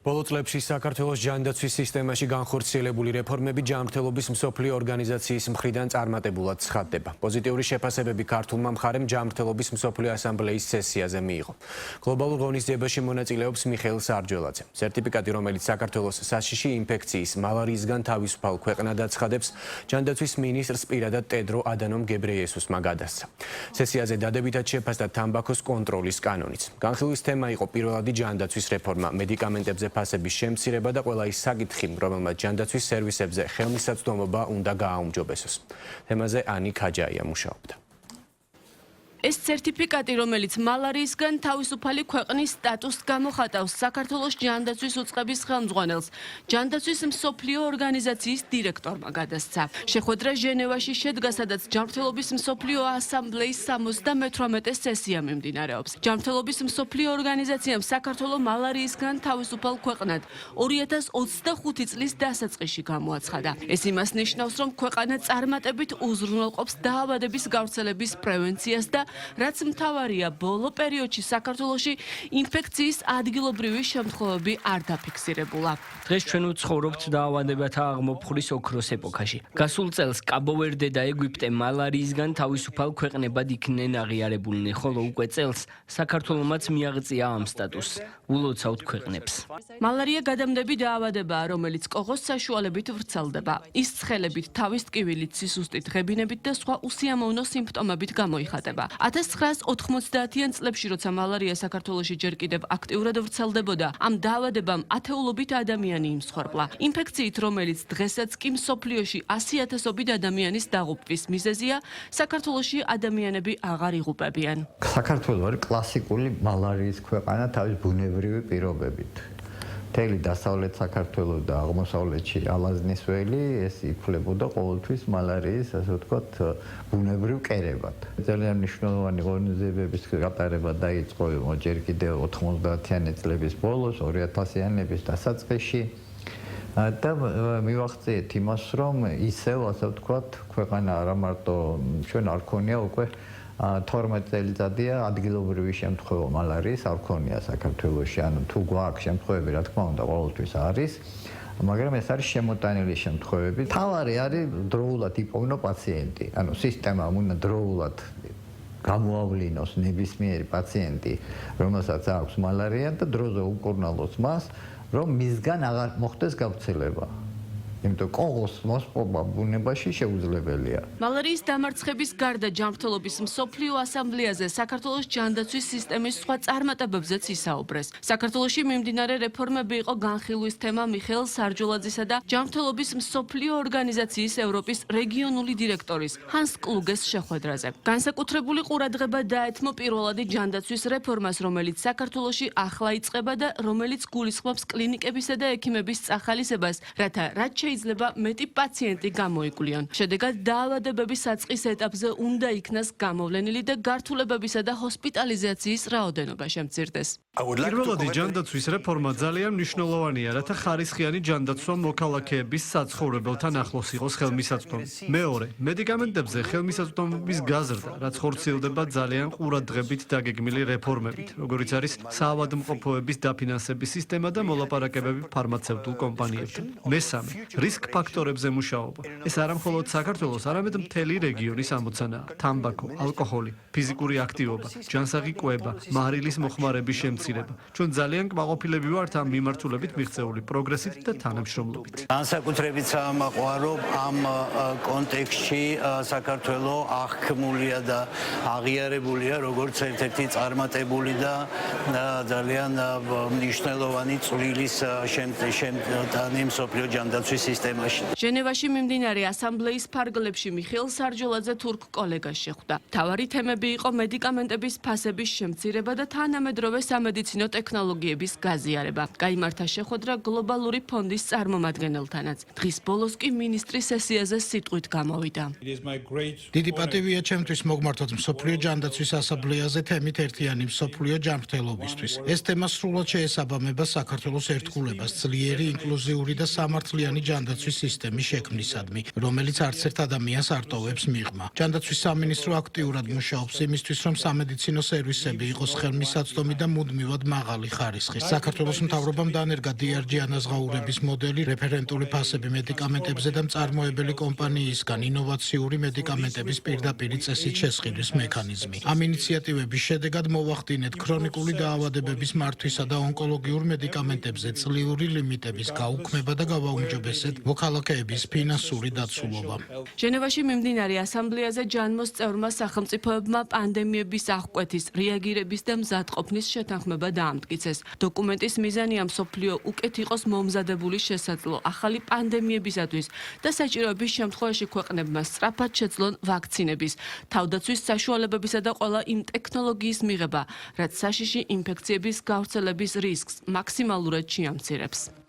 ბოლო წლებში საქართველოს ჯანდაცვის სისტემაში განხორციელებული რეფორმები ჯანმრთელობის მსოფლიო ორგანიზაციის მხრიდან წარმატებულად ცხადდება. პოზიტიური შეფასებები ქართულმა მხარემ ჯანმრთელობის მსოფლიო ასამბლეის სესიაზე მიიღო. გლობალურ ღონისძიებაში მონაწილეობს მიხეილ სარჯოლაძე. სერტიფიკატი, რომელიც საქართველოს საშიში ინფექციის მალარიისგან თავისუფალ ქვეყნად აცხადებს, ჯანდაცვის მინისტრს პირადად ტედრო ადანომ გებრიესუსმა გადასცა. სესიაზე დადებითად შეფასდა თამბაქოს კონტროლის კანონიც. განხილვის თემა იყო პირველადი ჯანდაცვის რეფორმა, მედიკამენტებზე ფასების შემცირება და ყველა ის საკითხი, რომელმაც ჯანდაცვის სერვისებზე ხელმისაწვდომობა უნდა გააუმჯობესოს. თემაზე ანი ქაჯაია მუშაობდა. ეს სერტიფიკატი, რომელიც მალარიისგან თავისუფალი ქვეყნის სტატუსს გამოხატავს საქართველოს ჯანდაცვის უწყების ხელმძღვანელს, ჯანდაცვის მსოფლიო ორგანიზაციის დირექტორმა გადასცა. შეხვედრა ჟენევაში შედგა, სადაც ჯანმრთელობის მსოფლიო ასამბლეის 78-ე სესია მიმდინარეობს. ჯანმრთელობის მსოფლიო ორგანიზაციამ საქართველოს მალარიისგან თავისუფალ ქვეყნად 2025 წლის დასაწყისში გამოაცხადა. ეს იმას ნიშნავს, რომ ქვეყანა წარმატებით უზრუნველყოფს დაავადების გავრცელების პრევენციას და რაც მთავარია, ბოლო პერიოდში საქართველოში ინფექციის ადგილობრივი შემთხვევები არ დაფიქსირებულა. დღეს ჩვენ ვცხოვრობთ დაავადებათა აღმოფხვრის ოქროს ეპოქაში. გასულ წელს კაბო-ვერდე და ეგვიპტე მალარიისგან თავისუფალ ქვეყნებად იქნენ აღიარებულნი, ხოლო უკვე წელს საქართველომაც მიაღწია ამ სტატუსს. ულოცავთ ქვეყნებს. მალარია გადამდები დაავადებაა, რომელიც კოღოს საშუალებით ვრცელდება. ის ცხელებით, თავის ტკივილით, სისუსტით, ღებინებით და სხვა უსიამოვნო სიმპტომებით გამოიხატება. 1990-იან წლებში, როცა მალარია საქართველოში ჯერ კიდევ აქტიურად ვრცელდებოდა, ამ დაავადებამ ათეულობით ადამიანი იმსხვერპლა. ინფექციით, რომელიც დღესაც კი მსოფლიოში 100,000-ობით ადამიანის დაღუპვის მიზეზია, საქართველოში ადამიანები აღარ იღუპებიან. საქართველო არის კლასიკური მალარიის ქვეყანა თავის ბუნებრივი პირობებით. მთელი დასავლეთ საქართველო და აღმოსავლეთში ალაზნის ველი ეს იფლებოდა ყოველთვის მალარიის, ასე ვთქვათ, ბუნებრივ კერებად. ძალიან მნიშვნელოვანი ღონისძიებების გატარება დაიწყო ჯერ კიდევ 90-იანი წლების ბოლოს, 2000-იანების დასაწყისში და მივახციეთ იმას, რომ ისევ, ასე ვთქვათ, ქვეყანა არა მარტო ჩვენ არ ქონია უკვე 12 წელიწადია ადგილობრივი შემთხვევა მალარიის არ ქონია საქართველოში, ანუ თუ გვაქვს შემთხვევები, რა თქმა უნდა, ყოველთვის არის, მაგრამ ეს არის შემოტანილი შემთხვევები. თავარი არის დროულად იპოვნო პაციენტი, ანუ სისტემამ უნდა დროულად გამოავლინოს ნებისმიერი პაციენტი, რომელსაც აქვს მალარია და დროზე უკურნალოს მას, რომ მისგან აღარ მოხდეს გავრცელება. იმიტომ კოღოს მოსპობა ბუნებაში შეუძლებელია. მალარიის დამარცხების გარდა ჯანმრთელობის მსოფლიო ასამბლეაზე საქართველოს ჯანდაცვის სისტემის სხვა წარმატებებზეც ისაუბრეს. საქართველოში მიმდინარე რეფორმები იყო განხილვის თემა მიხეილ სარჯოლაძისა და ჯანმრთელობის მსოფლიო ორგანიზაციის ევროპის რეგიონული დირექტორის ჰანს კლუგეს შეხვედრაზე. განსაკუთრებული ყურადღება დაეთმო პირველადი ჯანდაცვის რეფორმას, რომელიც საქართველოში ახლა იწყება და რომელიც გულისხმობს კლინიკებისა და ექიმების წახალისებას, რათა რაც შეიძლება მეტი პაციენტი გამოიკვლიონ. შედეგად დაავადებების საწყის ეტაპზე უნდა იქნას გამოვლენილი და გართულებებისა და ჰოსპიტალიზაციის რაოდენობა შემცირდეს. პირველადი ჯანდაცვის რეფორმა ძალიან მნიშვნელოვანია, რათა ხარისხიანი ჯანდაცვა მოქალაქეების საცხოვრებელთან ახლოს იყოს ხელმისაწვდომი. მეორე, მედიკამენტებზე ხელმისაწვდომობის გაზრდა, რაც ხორციელდება ძალიან ყურადღებით დაგეგმილი რეფორმებით, როგორიც არის საავადმყოფოების დაფინანსების სისტემა და მოლაპარაკებები ფარმაცევტულ კომპანიებთან. მესამე, რისკ ფაქტორებზე მუშაობა. ეს არა მხოლოდ საქართველოს, არამედ მთელი რეგიონის ამოცანაა. თამბაქო, ალკოჰოლი, ფიზიკური აქტივობა, ჯანსაღი კვება, მარილის მოხმარების შემცირება. ჩვენ ძალიან კმაყოფილები ვართ ამ მიმართულებით მიღწეული პროგრესით და თანამშრომლობით. განსაკუთრებით საამაყოა, რომ ამ კონტექსტში საქართველო აღქმულია და აღიარებულია როგორც ერთ-ერთი წარმატებული და ძალიან მნიშვნელოვანი წვლილის შემტანი მსოფლიო ჯანდაცვის სისტემაში. ჟენევაში მიმდინარე ასამბლეის ფარგლებში მიხეილ სარჯოლაძე თურქ კოლეგას შეხვდა. მთავარი თემები იყო მედიკამენტების ფასების შემცირება და თანამედროვე სამედიცინო ტექნოლოგიების გაზიარება. გაიმართა შეხვედრა გლობალური ფონდის წარმომადგენელთანაც. დღის ბოლოს კი ministri სესიაზე სიტყვით გამოვიდა. დიდი პატივია ჩემთვის მოგმართოთ მსოფლიო ჯანდაცვის ასამბლეაზე თემით ერთიანი მსოფლიო ჯანმრთელობისთვის. ეს თემა სრულად შეესაბამება საქართველოს ერთგულებას, ძლიერი, ინკლუზიური და სამართლიანი ჯანდაცვის სისტემის შექმნისადმი, რომელიც არც ერთ ადამიანს არ ტოვებს მიღმა. ჯანდაცვის სამინისტრო აქტიურად მუშაობს იმისთვის, რომ სამედიცინო სერვისები იყოს ხელმისაწვდომი და მუდმივ მუდმივად მაღალი ხარისხის. საქართველოს მთავრობამ დანერგა DRG ანაზღაურების მოდელი, რეფერენტული ფასები მედიკამენტებზე და მწარმოებელი კომპანიისგან ინოვაციური მედიკამენტების პირდაპირი წესით შესყიდვის მექანიზმი. ამ ინიციატივების შედეგად მოვახდინეთ ქრონიკული დაავადებების მართვისა და ონკოლოგიურ მედიკამენტებზე წლიური ლიმიტების გაუქმება და გავაუმჯობესეთ მოქალაქეების ფინანსური დაცულობა. ჟენევაში მიმდინარე ასამბლეაზე ჯანმოს წევრმა სახელმწიფოებმა პანდემიების აღკვეთის, რეაგირების და მზადყოფნის შეთანხმება დაამტკიცეს. დოკუმენტის მიზანია მსოფლიო უკეთ იყოს მომზადებული შესაძლო ახალი პანდემიებისათვის და საჭიროების შემთხვევაში ქვეყნებმა სწრაფად შეძლონ ვაქცინების, თავდაცვის საშუალებებისა და ყველა იმ ტექნოლოგიის მიღება, რაც საშიში ინფექციების გავრცელების რისკს მაქსიმალურად შეამცირებს.